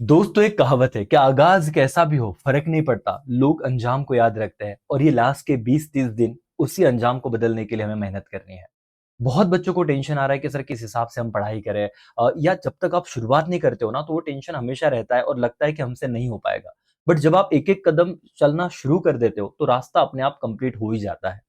दोस्तों एक कहावत है कि आगाज कैसा भी हो फर्क नहीं पड़ता, लोग अंजाम को याद रखते हैं और ये लास्ट के 20-30 दिन उसी अंजाम को बदलने के लिए हमें मेहनत करनी है। बहुत बच्चों को टेंशन आ रहा है कि सर किस हिसाब से हम पढ़ाई करें, या जब तक आप शुरुआत नहीं करते हो ना तो वो टेंशन हमेशा रहता है और लगता है कि हमसे नहीं हो पाएगा। बट जब आप एक-एक कदम चलना शुरू कर देते हो तो रास्ता अपने आप कंप्लीट हो ही जाता है।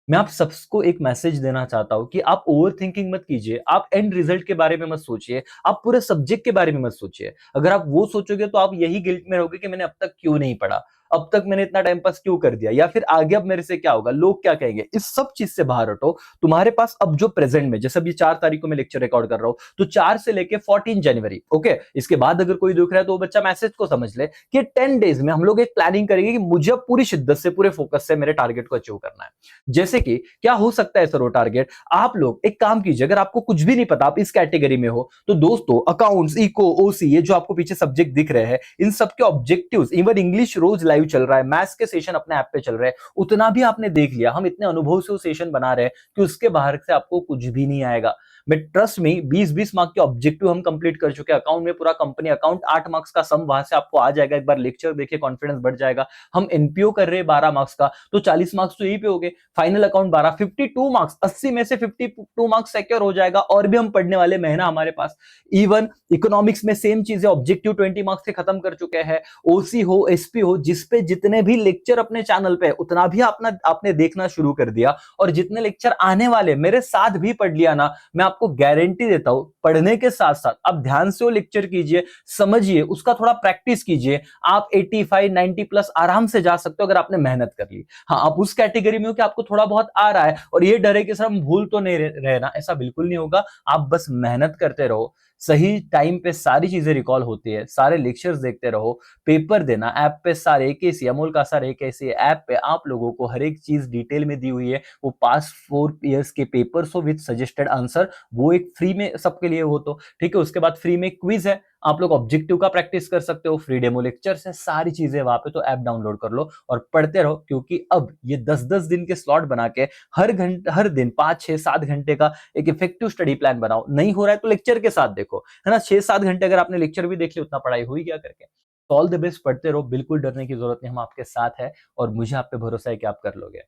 मैं आप सबको एक मैसेज देना चाहता हूँ कि आप ओवरथिंकिंग मत कीजिए, आप एंड रिजल्ट के बारे में मत सोचिए, आप पूरे सब्जेक्ट के बारे में मत सोचिए। अगर आप वो सोचोगे तो आप यही गिल्ट में रहोगे कि मैंने अब तक क्यों नहीं पढ़ा? अब तक मैंने इतना टाइम पास क्यों कर दिया? या फिर आगे अब मेरे से क्या होगा? लोग क्या कहेंगे? इस सब चीज़ से बाहर हटो। तुम्हारे पास अब जो प्रेज़ेंट में जैसे अभी 4 तारीख को मैं लेक्चर रिकॉर्ड कर रहा हूँ, तो 4 से लेके 14 जनवरी, ओके? इसके बाद अगर कोई देख रहा है तो वो बच्चा मैसेज को समझ ले कि 10 डेज़ में हम लोग एक प्लानिंग करेंगे कि मुझे अब पूरी शिद्दत से, पूरे फोकस से मेरे टारगेट को अचीव करना है। जैसे कि क्या हो सकता है सर वो टारगेट? आप लोग एक काम कीजिए, अगर आपको कुछ भी नहीं पता, आप इस कैटेगरी में हो, तो दोस्तों अकाउंट्स, इको, ओसी ये जो आपको पीछे सब्जेक्ट दिख रहे हैं, इन सब के ऑब्जेक्टिव्स, इवन इंग्लिश रोज लाइव चल रहा है, मैथ्स के सेशन अपने ऐप पे चल रहे हैं, उतना भी आपने देख लिया। हम इतने अनुभव से वो सेशन बना रहे हैं कि उसके बाहर से आपको कुछ भी नहीं आएगा। मैं ट्रस्ट में 20-20 मार्क के ऑब्जेक्टिव हम कंप्लीट कर चुके हैं। अकाउंट में पूरा कंपनी अकाउंट 8 मार्क्स का सम वहां से आपको आ जाएगा। एक बार लेक्चर देखिए, कॉन्फिडेंस बढ़ जाएगा। हम एनपीओ कर रहे हैं 12 मार्क्स का, तो 40 मार्क्स तो यही पे हो गए। फाइनल अकाउंट 12, 52 मार्क्स, 80 में से 52 मार्क्स सिक्योर हो जाएगा और भी हम पढ़ने वाले, महीना हमारे पास। इवन इकोनॉमिक्स में सेम चीज है, ऑब्जेक्टिव 20 मार्क्स से खत्म कर चुके हैं। ओसी हो, एसपी हो, जिसपे जितने भी लेक्चर अपने चैनल पे उतना भी अपना आपने देखना शुरू कर दिया, और जितने लेक्चर आने वाले मेरे साथ भी पढ़ लिया ना, मैं आपको गारंटी देता हूं, पढ़ने के साथ साथ आप ध्यान से वो लेक्चर कीजिए, समझिए, उसका थोड़ा प्रैक्टिस कीजिए, आप 85 90 प्लस आराम से जा सकते हो अगर आपने मेहनत कर ली। हाँ, आप उस कैटेगरी में हो कि आपको थोड़ा बहुत आ रहा है और ये डर है कि सर हम भूल तो नहीं रहे ना, ऐसा बिल्कुल नहीं होगा। आप बस मेहनत करते रहो, सही टाइम पे सारी चीजें रिकॉल होती है, सारे लेक्चर्स देखते रहो, पेपर देना ऐप पे, सारे एक ऐसी अमोल का सर एक ऐसी ऐप पे आप लोगों को हर एक चीज डिटेल में दी हुई है। वो पास 4 ईयर्स के पेपर्स हो विद सजेस्टेड आंसर, वो एक फ्री में सबके लिए हो, तो ठीक है। उसके बाद फ्री में क्विज है, आप लोग ऑब्जेक्टिव का प्रैक्टिस कर सकते हो, फ्री डेमो लेक्चर्स है, सारी चीजें वहां पे। तो ऐप डाउनलोड कर लो और पढ़ते रहो, क्योंकि अब ये 10-10 दिन के स्लॉट बना के हर घंटे, हर दिन 5-6-7 घंटे का एक इफेक्टिव स्टडी प्लान बनाओ। नहीं हो रहा है तो लेक्चर के साथ देखो, है ना। 6-7 घंटे अगर आपने लेक्चर भी देख लिया, उतना पढ़ाई हुई क्या करके। ऑल द बेस्ट, पढ़ते रहो, बिल्कुल डरने की जरूरत नहीं, हम आपके साथ है और मुझे आप पे भरोसा है कि आप कर लोगे।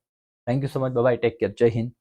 Thank you so much, bye bye, take care, जय हिंद।